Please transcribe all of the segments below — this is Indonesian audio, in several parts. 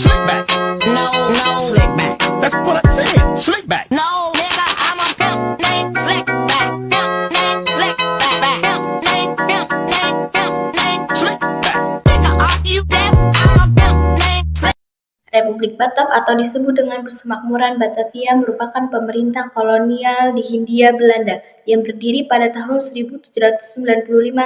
Slick back. No, no, slick back. That's what I said. Slick back. No, nigga, I'm a pimp named Slick back. Pimp named Slick back. Pimp named Slick back. Nigga, are you deaf? I'm a pimp named Slick. Republik Batak atau disebut dengan Persemakmuran Batavia merupakan pemerintah kolonial di Hindia Belanda yang berdiri pada tahun 1795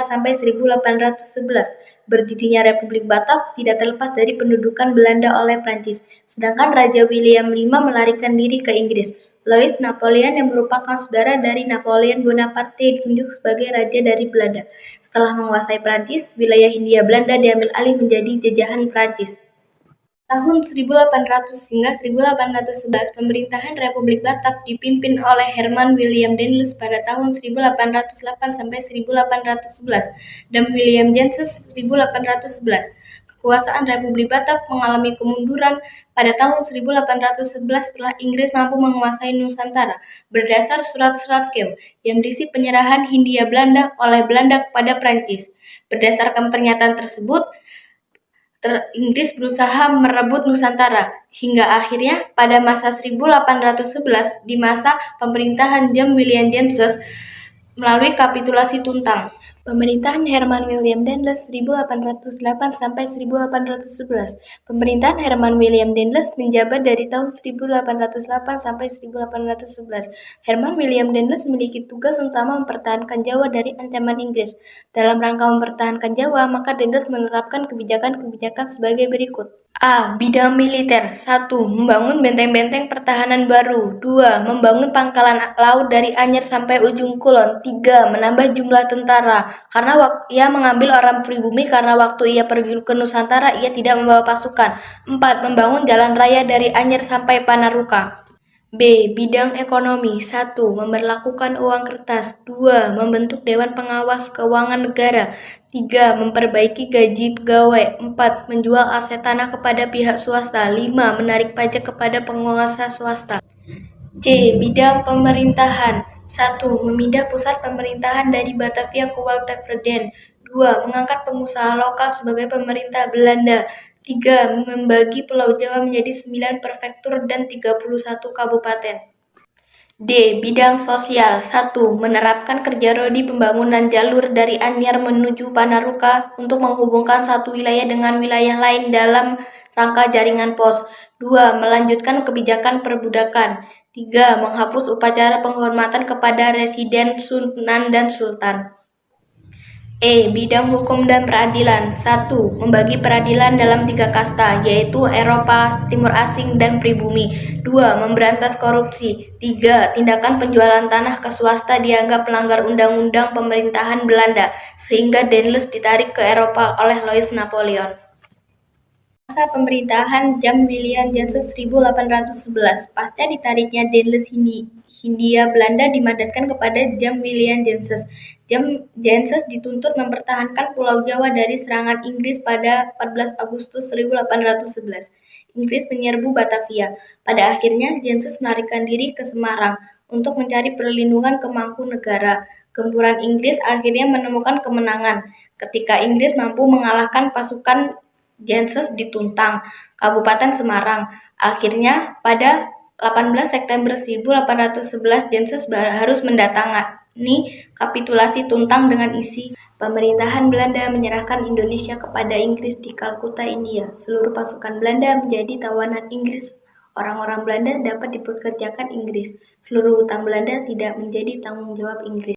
sampai 1811. Berdirinya Republik Batak tidak terlepas dari pendudukan Belanda oleh Prancis, sedangkan Raja William V melarikan diri ke Inggris. Louis Napoleon yang merupakan saudara dari Napoleon Bonaparte ditunjuk sebagai raja dari Belanda. Setelah menguasai Prancis, wilayah Hindia Belanda diambil alih menjadi jajahan Prancis. Tahun 1800 hingga 1811, pemerintahan Republik Batak dipimpin oleh Herman William Dendels pada tahun 1808 sampai 1811 dan William Jensen 1811. Kekuasaan Republik Batak mengalami kemunduran pada tahun 1811 setelah Inggris mampu menguasai Nusantara berdasar surat-surat Kew yang berisi penyerahan Hindia Belanda oleh Belanda kepada Prancis. Berdasarkan pernyataan tersebut, Inggris berusaha merebut Nusantara, hingga akhirnya pada masa 1811 di masa pemerintahan James William Jensen melalui kapitulasi Tuntang. Pemerintahan Herman William Dendels 1808 sampai 1811. Pemerintahan Herman William Dendels menjabat dari tahun 1808 sampai 1811. Herman William Dendels memiliki tugas utama mempertahankan Jawa dari ancaman Inggris. Dalam rangka mempertahankan Jawa, maka Dendels menerapkan kebijakan-kebijakan sebagai berikut. A. Bidang militer. 1. Membangun benteng-benteng pertahanan baru. 2. Membangun pangkalan laut dari Anyer sampai ujung kulon. 3. Menambah jumlah tentara. Karena ia mengambil orang pribumi karena waktu ia pergi ke Nusantara ia tidak membawa pasukan. 4. Membangun jalan raya dari Anyer sampai Panaruka. B. Bidang ekonomi. 1. Memberlakukan uang kertas. 2. Membentuk Dewan Pengawas Keuangan Negara. 3. Memperbaiki gaji pegawai. 4. Menjual aset tanah kepada pihak swasta. 5. Menarik pajak kepada penguasa swasta. C. Bidang pemerintahan. 1. Memindah pusat pemerintahan dari Batavia ke Walteverden. 2. Mengangkat pengusaha lokal sebagai pemerintah Belanda. 3. Membagi Pulau Jawa menjadi 9 prefektur dan 31 kabupaten. D. Bidang sosial. 1. Menerapkan kerja rodi pembangunan jalur dari Anyer menuju Panaruka untuk menghubungkan satu wilayah dengan wilayah lain dalam rangka jaringan pos. 2. Melanjutkan kebijakan perbudakan. 3. Menghapus upacara penghormatan kepada residen Sunan dan Sultan. E. Bidang hukum dan peradilan. 1. Membagi peradilan dalam 3 kasta, yaitu Eropa, Timur Asing, dan pribumi. 2. Memberantas korupsi. 3. Tindakan penjualan tanah ke swasta dianggap melanggar undang-undang pemerintahan Belanda, sehingga Dendels ditarik ke Eropa oleh Louis Napoleon. Masa pemerintahan James William Jensen 1811. Pasca ditariknya Dendels Hindia Belanda dimandatkan kepada James William Jensen. Jensen dituntut mempertahankan Pulau Jawa dari serangan Inggris pada 14 Agustus 1811. Inggris menyerbu Batavia. Pada akhirnya Jensen melarikan diri ke Semarang untuk mencari perlindungan ke Mangkunegara. Gempuran Inggris akhirnya menemukan kemenangan ketika Inggris mampu mengalahkan pasukan Jensen di Tuntang, Kabupaten Semarang. Akhirnya pada 18 September 1811 Jensen harus mendatangani kapitulasi Tuntang dengan isi pemerintahan Belanda menyerahkan Indonesia kepada Inggris di Kalkuta, India. Seluruh pasukan Belanda menjadi tawanan Inggris. Orang-orang Belanda dapat dipekerjakan Inggris. Seluruh hutang Belanda tidak menjadi tanggung jawab Inggris.